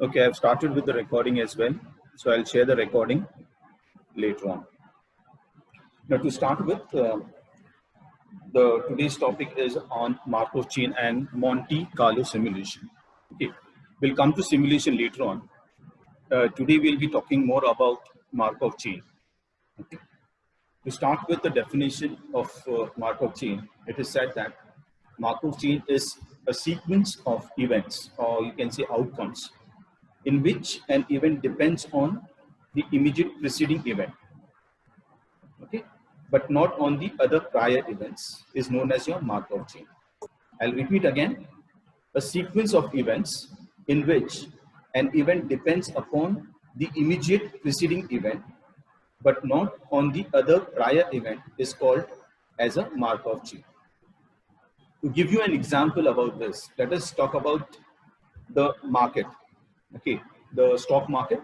Okay, I've started with the recording as well. So I'll share the recording later on. Now to start with, today's topic is on Markov chain and Monte Carlo simulation. Okay, we'll come to simulation later on. Today we'll be talking more about Markov chain. Okay. To start with the definition of Markov chain, it is said that Markov chain is a sequence of events, or you can say outcomes, in which an event depends on the immediate preceding event, okay, but not on the other prior events, is known as your Markov chain. I'll repeat again: a sequence of events in which an event depends upon the immediate preceding event, but not on the other prior event, is called as a Markov chain. To give you an example about this, let us talk about the market. Okay, the stock market.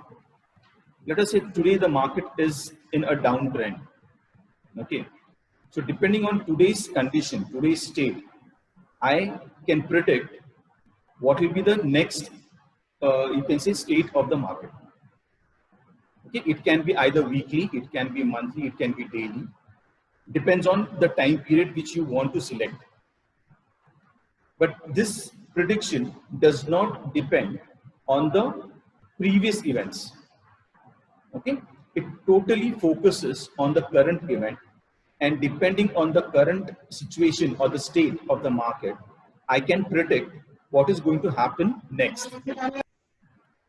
Let us say today the market is in a downtrend. Okay, so depending on today's condition, today's state, I can predict what will be the next, you can say, state of the market. Okay, it can be either weekly, it can be monthly, it can be daily. Depends on the time period which you want to select. But this prediction does not depend on the previous events. Okay, it totally focuses on the current event, and depending on the current situation or the state of the market, I can predict what is going to happen next.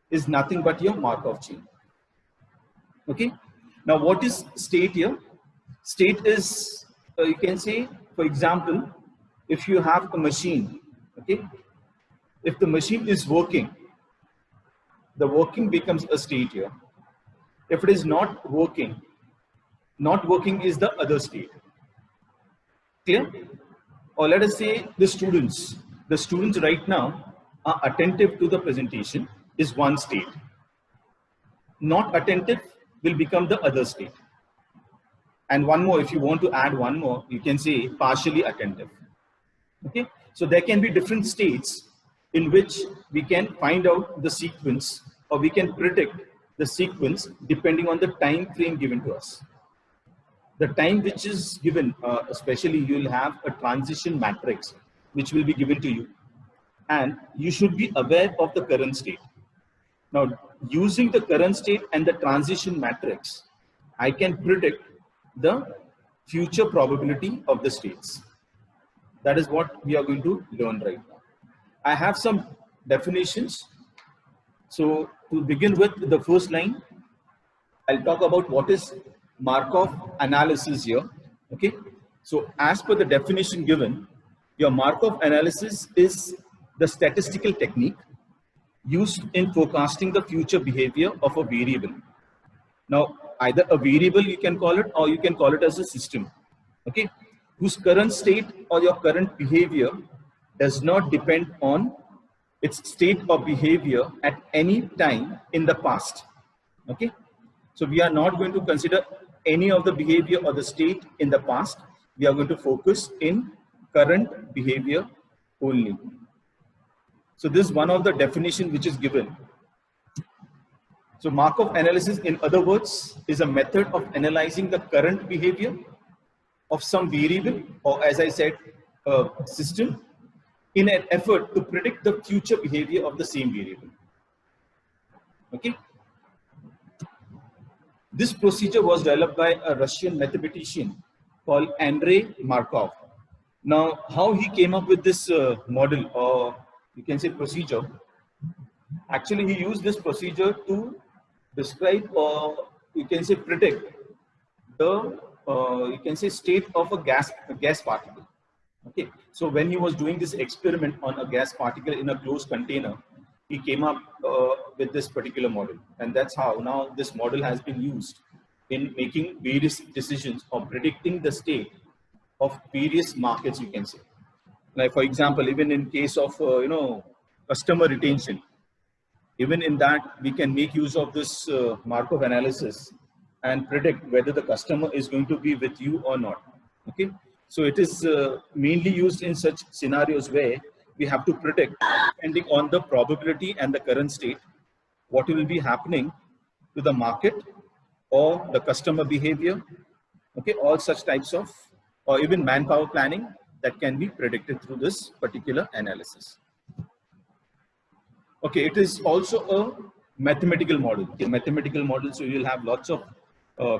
Is nothing but your Markov chain. Okay, now what is state here? State is, you can say, for example, if you have a machine, okay, if the machine is working, the working becomes a state here. If it is not working is the other state. Clear? Or let us say the students right now are attentive to the presentation is one state. Not attentive will become the other state. And one more, if you want to add one more, you can say partially attentive. Okay, so there can be different states in which we can find out the sequence, or we can predict the sequence depending on the time frame given to us. The time which is given, especially you will have a transition matrix which will be given to you, and you should be aware of the current state. Now, using the current state and the transition matrix, I can predict the future probability of the states. That is what we are going to learn right now. I have some definitions. So to begin with the first line, I'll talk about what is Markov analysis here. Okay, so as per the definition given, your Markov analysis is the statistical technique used in forecasting the future behavior of a variable. Now, either a variable you can call it, or you can call it as a system, okay, whose current state or your current behavior does not depend on its state or behavior at any time in the past. Okay, so we are not going to consider any of the behavior or the state in the past. We are going to focus in current behavior only. So this is one of the definition which is given. So Markov analysis, in other words, is a method of analyzing the current behavior of some variable, or as I said, a system, in an effort to predict the future behavior of the same variable. Okay. This procedure was developed by a Russian mathematician called Andrei Markov. Now, how he came up with this model, or you can say procedure, actually he used this procedure to describe, or you can say predict, the you can say state of a gas particle. Okay, so when he was doing this experiment on a gas particle in a closed container, he came up with this particular model, and that's how now this model has been used in making various decisions or predicting the state of various markets, you can say. Like for example, even in case of customer retention, even in that we can make use of this Markov analysis and predict whether the customer is going to be with you or not. Okay, so it is mainly used in such scenarios where we have to predict depending on the probability and the current state what will be happening to the market or the customer behavior, okay, all such types of, or even manpower planning that can be predicted through this particular analysis. Okay, it is also a mathematical model. A mathematical model, so you will have lots of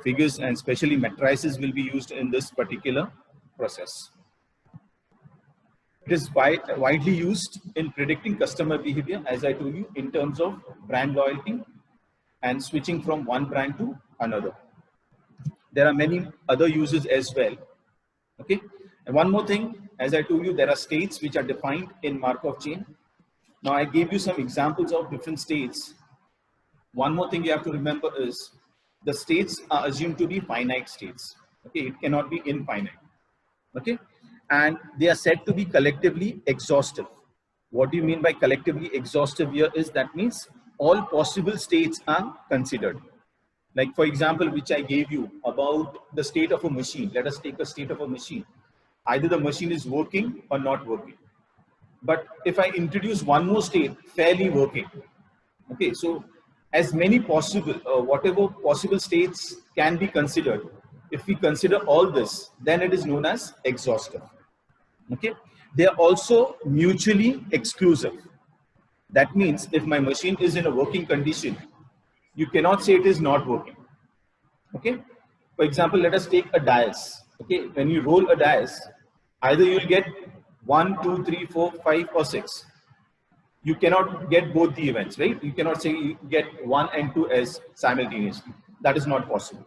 figures, and especially matrices will be used in this particular process. It is widely used in predicting customer behavior, as I told you, in terms of brand loyalty and switching from one brand to another. There are many other uses as well. Okay, and one more thing, as I told you, there are states which are defined in Markov chain. Now I gave you some examples of different states. One more thing you have to remember is the states are assumed to be finite states. Okay, it cannot be infinite. Okay, and they are said to be collectively exhaustive. What do you mean by collectively exhaustive here? Is that means all possible states are considered. Like for example, which I gave you about the state of a machine. Let us take a state of a machine. Either the machine is working or not working. But if I introduce one more state, fairly working. Okay, so as many possible, whatever possible states can be considered, if we consider all this, then it is known as exhaustive. Okay, they are also mutually exclusive. That means if my machine is in a working condition, you cannot say it is not working. Okay, for example, let us take a dice. Okay, when you roll a dice, either you will get 1, 2, 3, 4, 5 or 6. You cannot get both the events, right? You cannot say you get 1 and 2 as simultaneously. That is not possible.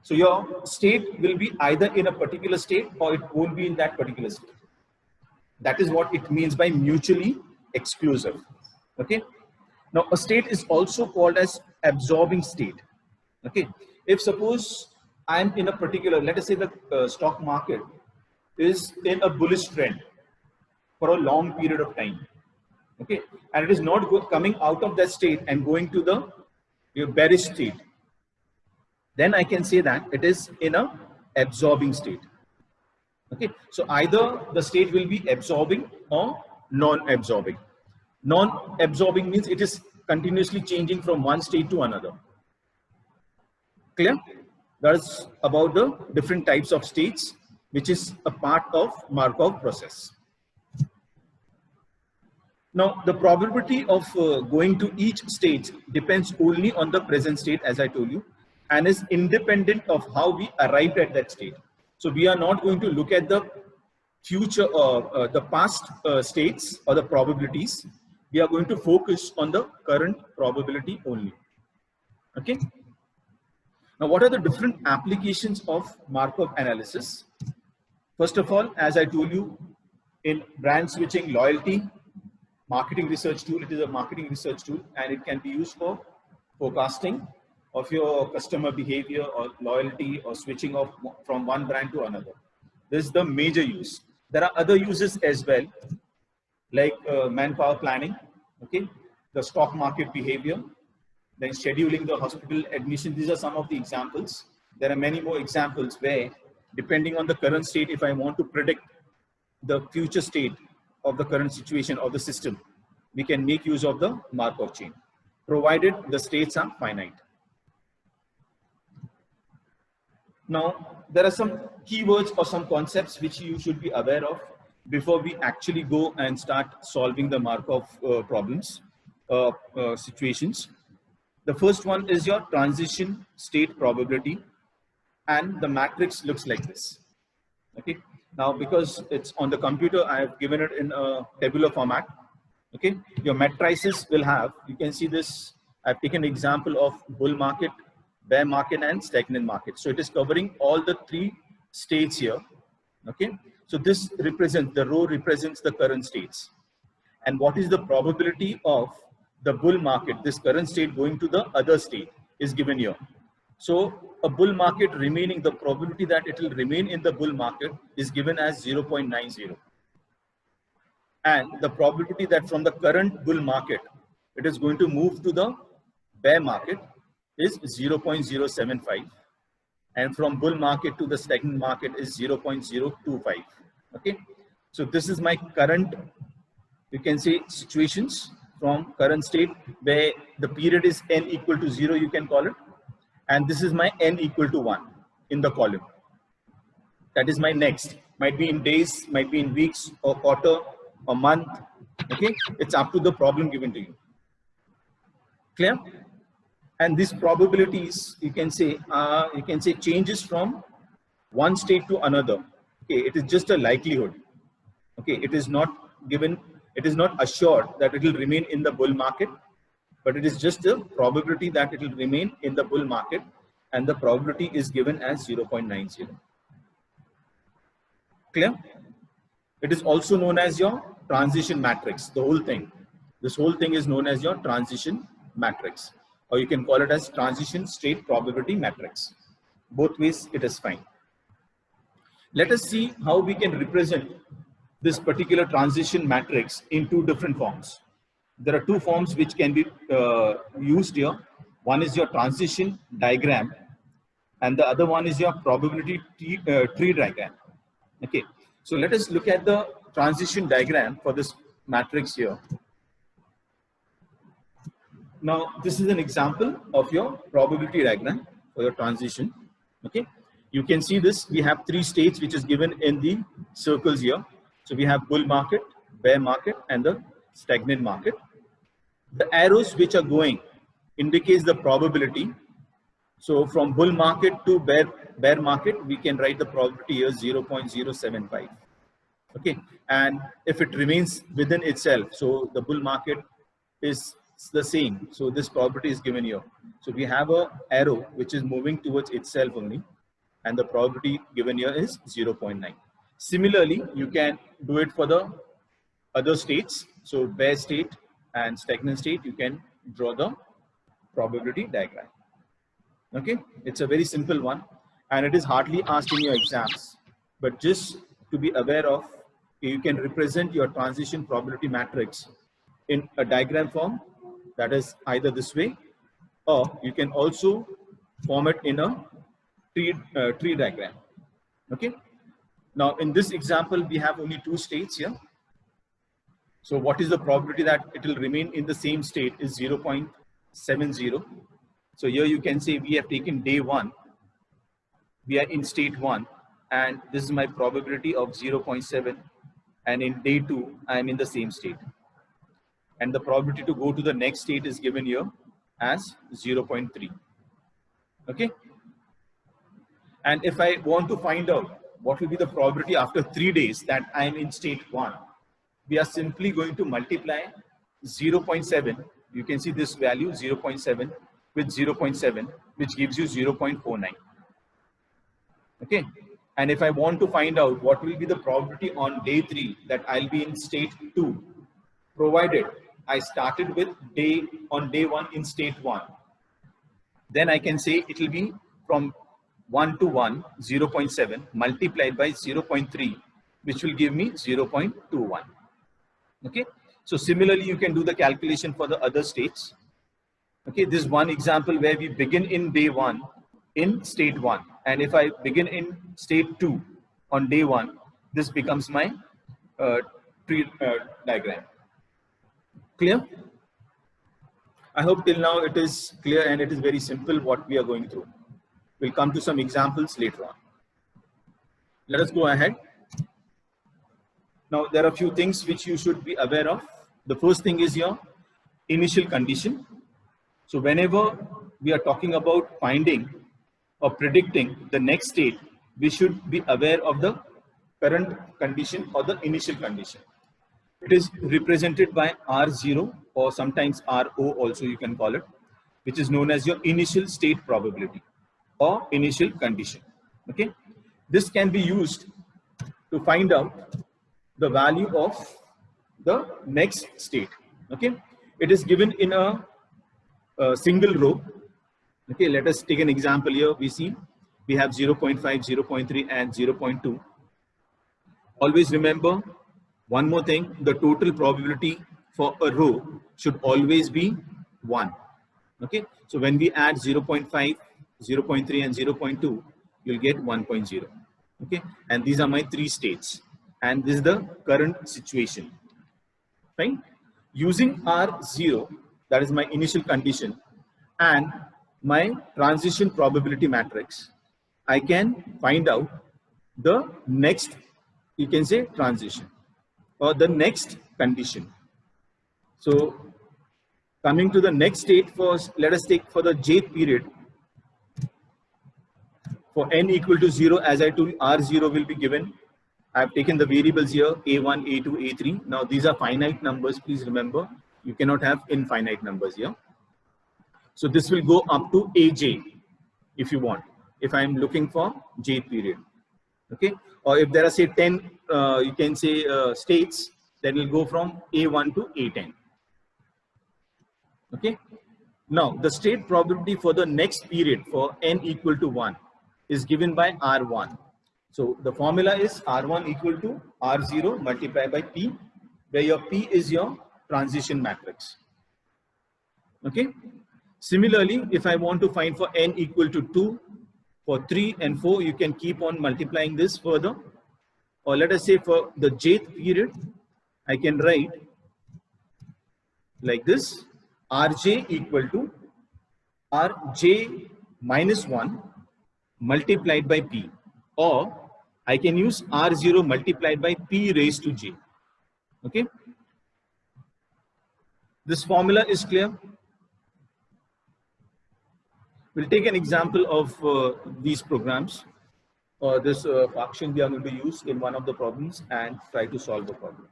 So your state will be either in a particular state or it won't be in that particular state. That is what it means by mutually exclusive. Okay. Now a state is also called as absorbing state. Okay. If suppose I'm in a particular, let us say the stock market is in a bullish trend for a long period of time. Okay. And it is not good coming out of that state and going to the bearish state. Then I can say that it is in a absorbing state. Okay, so either the state will be absorbing or non-absorbing. Non-absorbing means it is continuously changing from one state to another. Clear? That is about the different types of states, which is a part of Markov process. Now, the probability of going to each stage depends only on the present state, as I told you, and is independent of how we arrived at that state. So we are not going to look at the future or the past states or the probabilities. We are going to focus on the current probability only. Okay. Now, what are the different applications of Markov analysis? First of all, as I told you, in brand switching, loyalty, marketing research tool, it is a marketing research tool, and it can be used for forecasting of your customer behavior or loyalty or switching off from one brand to another. This is the major use. There are other uses as well, like manpower planning, okay, the stock market behavior, then scheduling the hospital admission. These are some of the examples. There are many more examples where, depending on the current state, if I want to predict the future state of the current situation of the system, we can make use of the Markov chain, provided the states are finite. Now, there are some keywords or some concepts which you should be aware of before we actually go and start solving the Markov problems, situations. The first one is your transition state probability, and the matrix looks like this. Okay. Now, because it's on the computer, I have given it in a tabular format. Okay. Your matrices will have, you can see this, I've taken an example of bull market, bear market, and stagnant market. So it is covering all the three states here. Okay. So this represents, the row represents the current states. And what is the probability of the bull market, this current state going to the other state, is given here. So a bull market remaining, the probability that it will remain in the bull market is given as 0.90. And the probability that from the current bull market, it is going to move to the bear market is 0.075. And from bull market to the stagnant market is 0.025. Okay. So this is my current, you can say, situations from current state where the period is n equal to 0, you can call it. And this is my n equal to 1 in the column. That is my next. Might be in days, might be in weeks or quarter or month. Okay, it's up to the problem given to you. Clear? And these probabilities, you can say changes from one state to another. Okay, it is just a likelihood. Okay, it is not given, it is not assured that it will remain in the bull market, but it is just a probability that it will remain in the bull market, and the probability is given as 0.90. Clear? It is also known as your transition matrix, the whole thing. This whole thing is known as your transition matrix, or you can call it as transition state probability matrix. Both ways it is fine. Let us see how we can represent this particular transition matrix in two different forms. There are two forms which can be used here. One is your transition diagram, and the other one is your probability tree diagram. Okay, so let us look at the transition diagram for this matrix here. Now, this is an example of your probability diagram for your transition. Okay, you can see this. We have three states which is given in the circles here. So we have bull market, bear market, and the stagnant market. The arrows which are going indicates the probability. So from bull market to bear market, we can write the probability here 0.075. Okay, and if it remains within itself, so the bull market is the same. So this probability is given here. So we have a arrow which is moving towards itself only, and the probability given here is 0.9. Similarly, you can do it for the other states. So bear state and stagnant state, you can draw the probability diagram. Okay, it's a very simple one, and it is hardly asked in your exams, but just to be aware of, you can represent your transition probability matrix in a diagram form, that is either this way, or you can also form it in a tree diagram. Okay, now in this example we have only two states here. So what is the probability that it will remain in the same state is 0.70. So here you can say we have taken day 1, we are in state 1, and this is my probability of 0.7, and in day 2 I am in the same state, and the probability to go to the next state is given here as 0.3. Okay, and if I want to find out what will be the probability after 3 days that I am in state 1, we are simply going to multiply 0.7. You can see this value 0.7 with 0.7, which gives you 0.49. Okay, and if I want to find out what will be the probability on day 3 that I'll be in state 2, provided I started with on day 1 in state 1, then I can say it will be from 1 to 1, 0.7 multiplied by 0.3, which will give me 0.21. Okay, so similarly you can do the calculation for the other states. Okay, this is one example where we begin in day 1 in state 1, and if I begin in state 2 on day 1, this becomes my tree diagram. Clear? I hope till now it is clear, and it is very simple what we are going through. We'll come to some examples later on. Let us go ahead. Now there are a few things which you should be aware of. The first thing is your initial condition. So whenever we are talking about finding or predicting the next state, we should be aware of the current condition or the initial condition. It is represented by R0, or sometimes RO also you can call it, which is known as your initial state probability or initial condition. Okay, this can be used to find out the value of the next state. Okay, it is given in a single row. Okay, let us take an example here. We see we have 0.5, 0.3 and 0.2. Always remember one more thing, the total probability for a row should always be 1. Okay, so when we add 0.5, 0.3 and 0.2, you'll get 1.0. Okay, and these are my 3 states, and this is the current situation. Fine. Using R0, that is my initial condition, and my transition probability matrix, I can find out the next, you can say, transition or the next condition. So coming to the next state first, let us take for the jth period. For n equal to 0, as I told you, R0 will be given. I have taken the variables here, A1, A2, A3. Now these are finite numbers, please remember. You cannot have infinite numbers here. So this will go up to AJ if you want, if I'm looking for jth period. Okay, or if there are say 10, you can say states, then we'll go from A1 to A10. Okay, now the state probability for the next period for n equal to 1 is given by R1. So the formula is R1 equal to R0 multiplied by P, where your P is your transition matrix. Okay. Similarly, if I want to find for n equal to 2, for 3 and 4, you can keep on multiplying this further. Or let us say for the jth period, I can write like this: Rj equal to Rj minus 1 multiplied by P, or I can use R0 multiplied by P raised to J. Okay. This formula is clear. We'll take an example of these programs or this function we are going to use in one of the problems and try to solve the problem.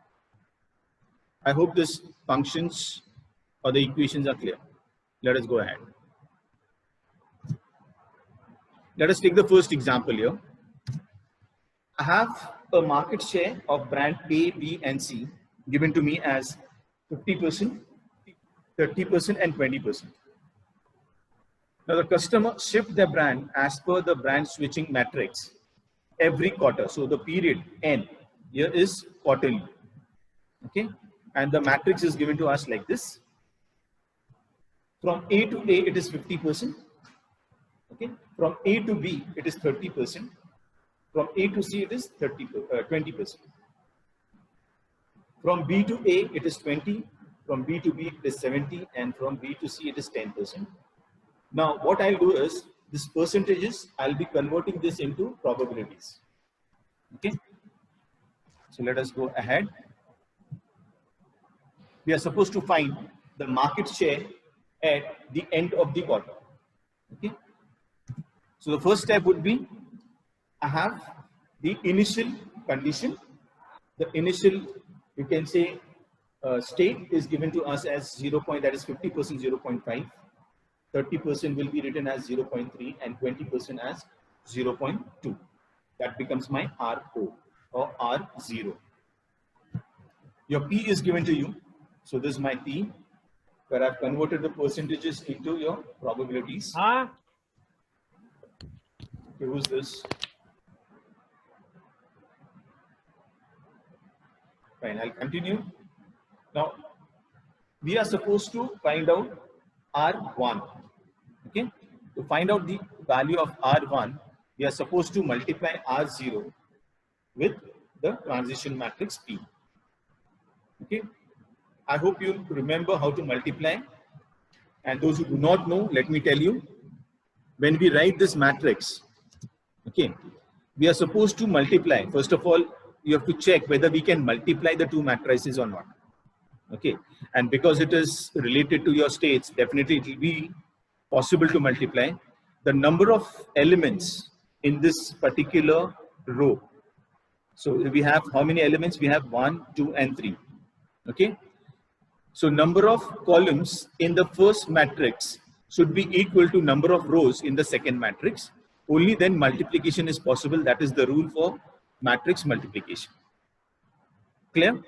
I hope these functions or the equations are clear. Let us go ahead. Let us take the first example here. I have a market share of brand A, B, and C given to me as 50%, 30%, and 20%. Now the customer shift their brand as per the brand switching matrix every quarter. So the period N here is quarterly. Okay, and the matrix is given to us like this. From A to A, it is 50%. Okay, from A to B, it is 30%. From A to C, it is 20%. From B to A, it is 20. From B to B, it is 70. And from B to C, it is 10%. Now, what I'll do is, this percentages, I'll be converting this into probabilities. Okay. So let us go ahead. We are supposed to find the market share at the end of the quarter. Okay. So the first step would be, I have the initial condition. The initial, you can say, state is given to us as 0. That is 50%, 0.5. 30% will be written as 0.3 and 20% as 0.2. That becomes my RO or R0. Your P is given to you. So this is my P, where I've converted the percentages into your probabilities. Okay, who's this? Fine, I'll continue. Now, we are supposed to find out R1. Okay, to find out the value of R1, we are supposed to multiply R0 with the transition matrix P. Okay, I hope you remember how to multiply. And those who do not know, let me tell you, when we write this matrix, okay, we are supposed to multiply. First of all, you have to check whether we can multiply the two matrices or not. Okay, and because it is related to your states, definitely it will be possible to multiply the number of elements in this particular row. So we have how many elements? We have 1, 2, and 3. Okay, so number of columns in the first matrix should be equal to number of rows in the second matrix. Only then multiplication is possible. That is the rule for matrix multiplication. Clear?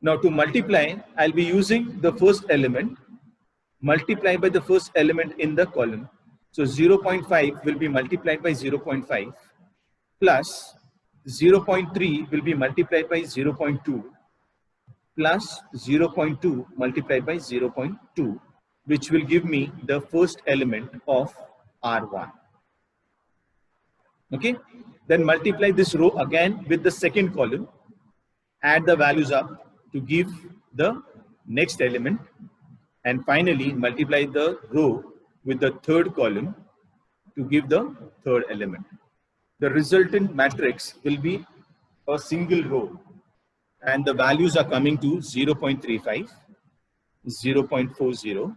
Now to multiply, I'll be using the first element, multiply by the first element in the column. So 0.5 will be multiplied by 0.5 plus 0.3 will be multiplied by 0.2 plus 0.2 multiplied by 0.2, which will give me the first element of R1. Okay, then multiply this row again with the second column, add the values up to give the next element, and finally multiply the row with the third column to give the third element. The resultant matrix will be a single row, and the values are coming to 0.35, 0.40,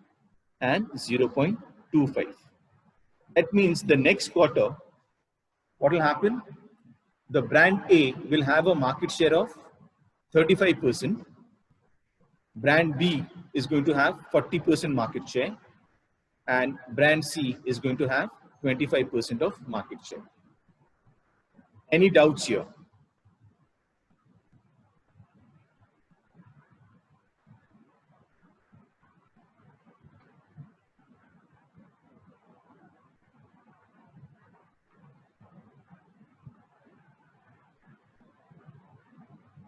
and 0.25. That means the next quarter, what will happen? The brand A will have a market share of 35%. Brand B is going to have 40% market share, and brand C is going to have 25% of market share. Any doubts here?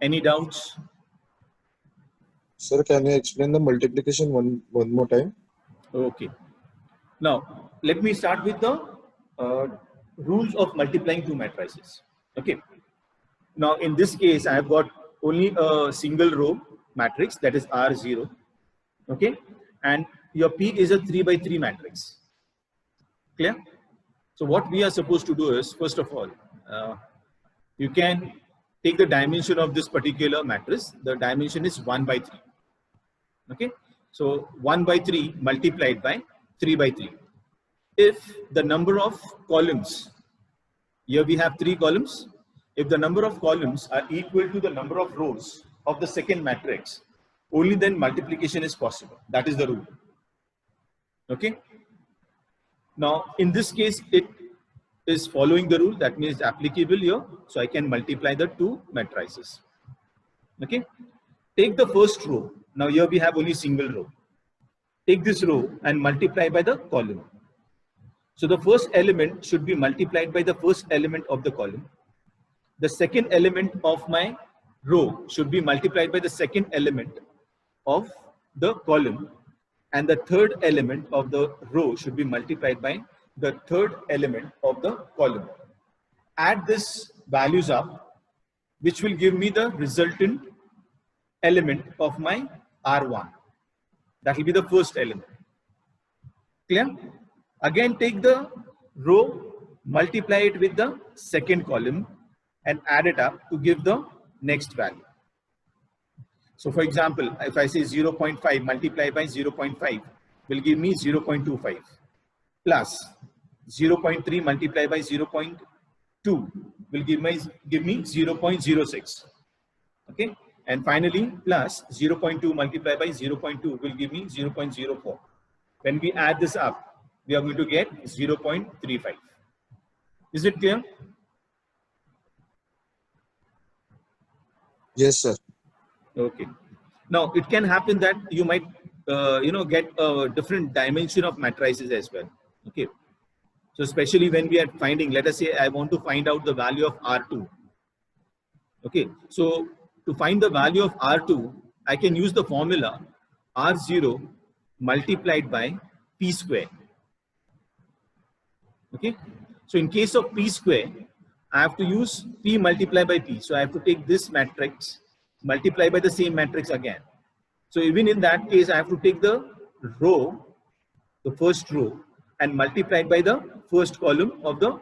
Any doubts? Sir, can you explain the multiplication one more time? Okay. Now, let me start with the rules of multiplying two matrices. Okay. Now, in this case, I have got only a single row matrix, that is R0. Okay. And your P is a 3 by 3 matrix. Clear? So what we are supposed to do is, first of all, you can take the dimension of this particular matrix. The dimension is 1 by 3. Okay. So 1 by 3 multiplied by 3 by 3. If the number of columns, here we have 3 columns. If the number of columns are equal to the number of rows of the second matrix, only then multiplication is possible. That is the rule. Okay. Now, in this case, it is following the rule. That means applicable here. So I can multiply the two matrices. Okay. Take the first row. Now here we have only single row. Take this row and multiply by the column. So the first element should be multiplied by the first element of the column. The second element of my row should be multiplied by the second element of the column. And the third element of the row should be multiplied by the third element of the column. Add these values up, which will give me the resultant element of my R1. That will be the first element. Clear? Again, take the row, multiply it with the second column, and add it up to give the next value. So for example, if I say 0.5 multiplied by 0.5 will give me 0.25, plus 0.3 multiplied by 0.2 will give me 0.06. Okay. And finally, plus 0.2 multiplied by 0.2 will give me 0.04. When we add this up, we are going to get 0.35. Is it clear? Yes, sir. Okay. Now, it can happen that you might, get a different dimension of matrices as well. Okay. So especially when we are finding, let us say I want to find out the value of R2. Okay. So to find the value of R2, I can use the formula R0 multiplied by P square. Okay. So in case of P square, I have to use P multiplied by P. So I have to take this matrix, multiply by the same matrix again. So even in that case, I have to take the row, the first row, and multiply it by the first column of the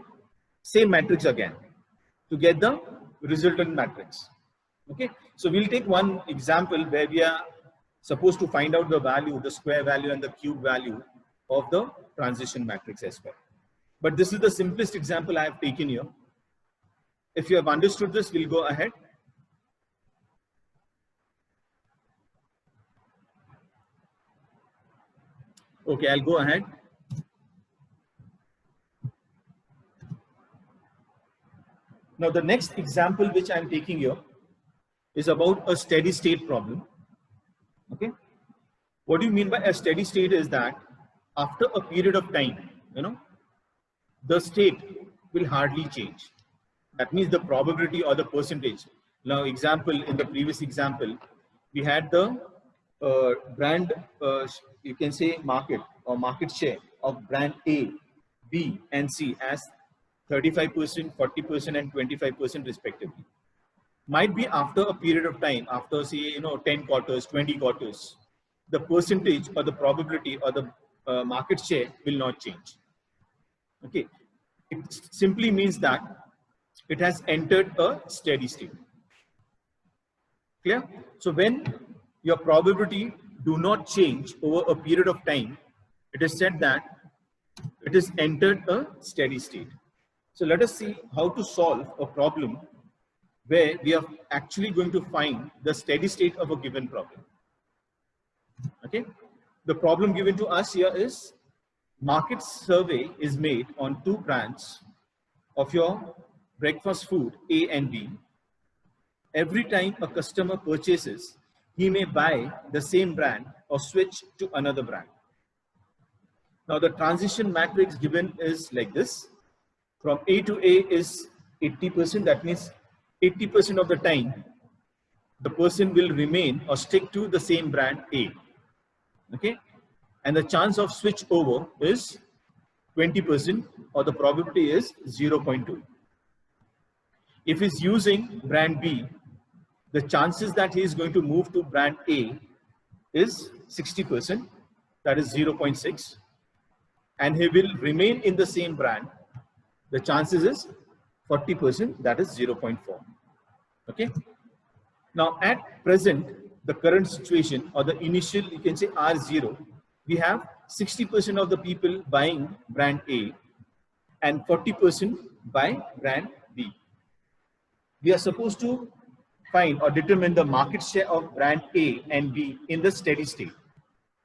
same matrix again to get the resultant matrix. Okay. So we'll take one example where we are supposed to find out the value, the square value and the cube value of the transition matrix as well. But this is the simplest example I have taken here. If you have understood this, we'll go ahead. Okay, I'll go ahead. Now, the next example which I'm taking here is about a steady state problem. Okay. What do you mean by a steady state is that after a period of time, the state will hardly change. That means the probability or the percentage. Now, example, in the previous example, we had the brand, you can say market or market share of brand A, B, and C as 35%, 40%, and 25% respectively. might be after a period of time, after say 10 quarters, 20 quarters, the percentage or the probability or the market share will not change. Okay, it simply means that it has entered a steady state. Clear? So when your probability do not change over a period of time, it is said that it has entered a steady state. So let us see how to solve a problem where we are actually going to find the steady state of a given problem. Okay, the problem given to us here is market survey is made on 2 brands of your breakfast food A and B. Every time a customer purchases, he may buy the same brand or switch to another brand. Now the transition matrix given is like this. From A to A is 80%. That means 80% of the time the person will remain or stick to the same brand A. Okay, and the chance of switch over is 20%, or the probability is 0.2. If he's using brand B, the chances that he is going to move to brand A is 60%, that is 0.6, and he will remain in the same brand. The chances is 40%, that is 0.4. Okay. Now at present, the current situation or the initial, you can say R0, we have 60% of the people buying brand A and 40% buy brand B. We are supposed to find or determine the market share of brand A and B in the steady state.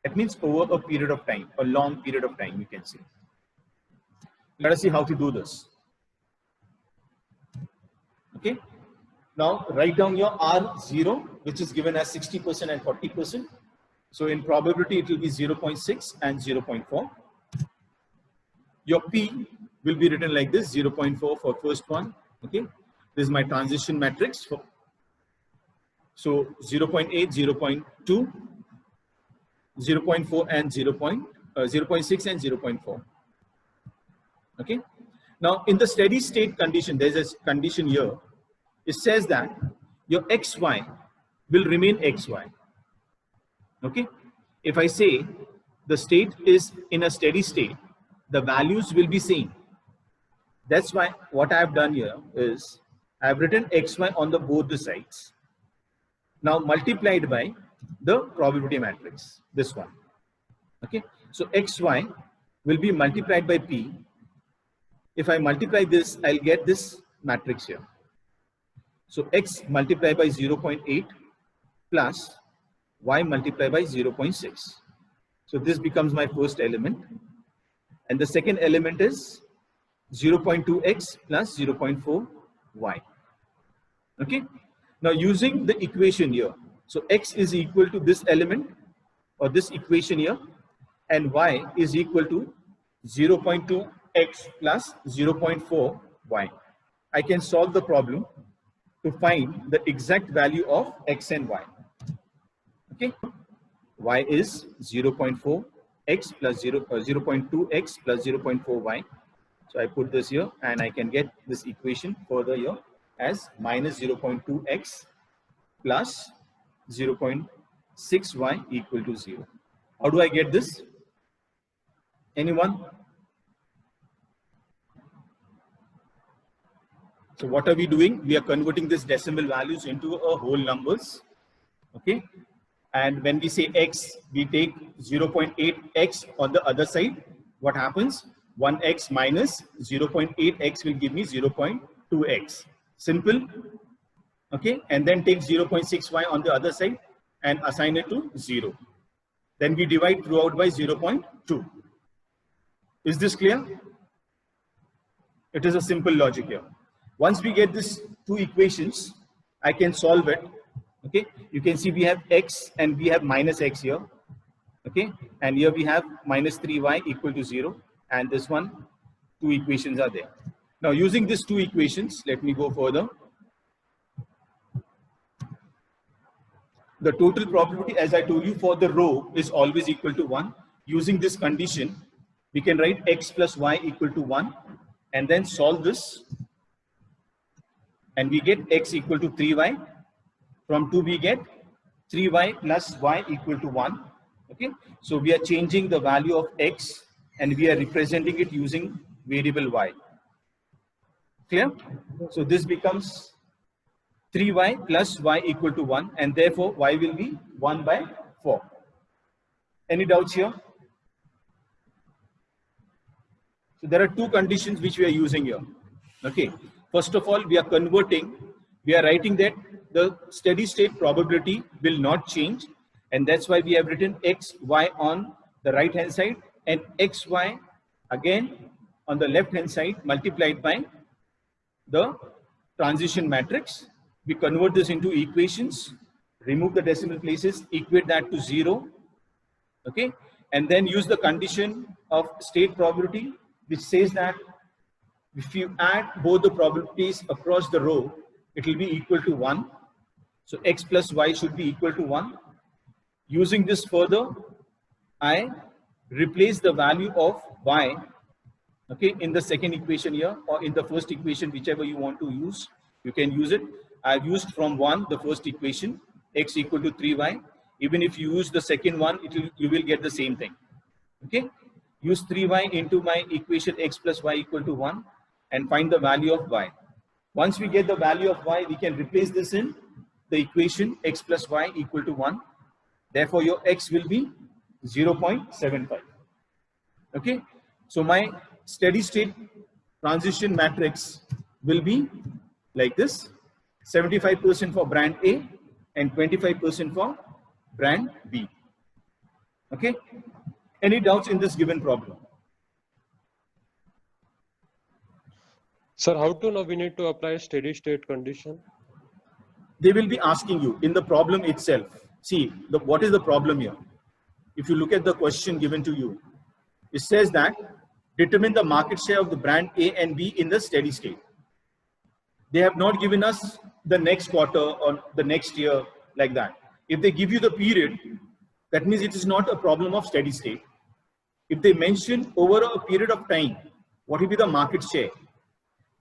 That means over a period of time, a long period of time, you can say. Let us see how to do this. Okay. Now write down your R0, which is given as 60% and 40%. So in probability, it will be 0.6 and 0.4. Your P will be written like this, 0.4 for first one. Okay. This is my transition matrix. So 0.8, 0.2, 0.4 and 0.6 and 0.4. Okay. Now in the steady state condition, there's a condition here. It says that your XY will remain XY. Okay. If I say the state is in a steady state, the values will be same. That's why what I have done here is I have written XY on the both the sides. Now multiplied by the probability matrix, this one. Okay. So XY will be multiplied by P. If I multiply this, I'll get this matrix here. So X multiplied by 0.8 plus Y multiplied by 0.6. So this becomes my first element. And the second element is 0.2X plus 0.4Y. Okay. Now using the equation here, so X is equal to this element or this equation here, and Y is equal to 0.2X plus 0.4Y. I can solve the problem to find the exact value of X and Y. Okay. Y is 0.4X plus 0.2X plus 0.4Y. So I put this here and I can get this equation further here as minus 0.2X plus 0.6Y equal to 0. How do I get this? Anyone? So what are we doing? We are converting this decimal values into a whole numbers. Okay. And when we say X, we take 0.8X on the other side. What happens? 1X minus 0.8X will give me 0.2X. Simple. Okay. And then take 0.6Y on the other side and assign it to 0. Then we divide throughout by 0.2. Is this clear? It is a simple logic here. Once we get these two equations, I can solve it. Okay, you can see we have X and we have minus X here. Okay, and here we have minus 3Y equal to 0, and this one, two equations are there. Now using these two equations, let me go further. The total probability, as I told you, for the row is always equal to 1. Using this condition, we can write X plus Y equal to 1 and then solve this. and we get x equal to 3y. From 2 we get 3y plus y equal to 1. Okay, so we are changing the value of x and we are representing it using variable y. Clear? So this becomes 3y plus y equal to 1, and therefore y will be 1 by 4. Any doubts here? So there are two conditions which we are using here. Okay, first of all, we are writing that the steady state probability will not change, and that's why we have written x, y on the right hand side and x, y again on the left hand side multiplied by the transition matrix. We convert this into equations, remove the decimal places, equate that to 0, okay, and then use the condition of state probability, which says that if you add both the probabilities across the row, it will be equal to 1. So x plus y should be equal to 1. Using this further, I replace the value of y, okay, in the second equation here, or in the first equation, whichever you want to use, you can use it. I've used from 1 the first equation, x equal to 3y. Even if you use the second one, you will get the same thing. Okay, use 3y into my equation x plus y equal to 1 and find the value of y. Once we get the value of y, we can replace this in the equation x plus y equal to 1. Therefore, your x will be 0.75. Okay, so my steady state transition matrix will be like this: 75% for brand A and 25% for brand B. Okay, any doubts in this given problem? Sir, how to know we need to apply steady state condition? They will be asking you in the problem itself. See, what is the problem here? If you look at the question given to you, it says that determine the market share of the brand A and B in the steady state. They have not given us the next quarter or the next year like that. If they give you the period, that means it is not a problem of steady state. If they mention over a period of time, what will be the market share?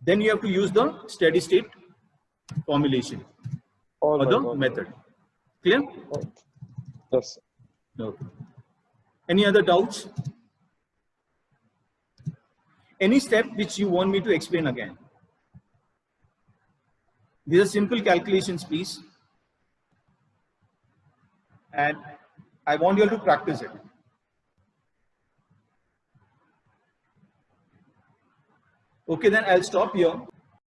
Then you have to use the steady state formulation or the method. Clear? Yes. Okay. Any other doubts? Any step which you want me to explain again? These are simple calculations, please. And I want you all to practice it. Okay, then I'll stop here.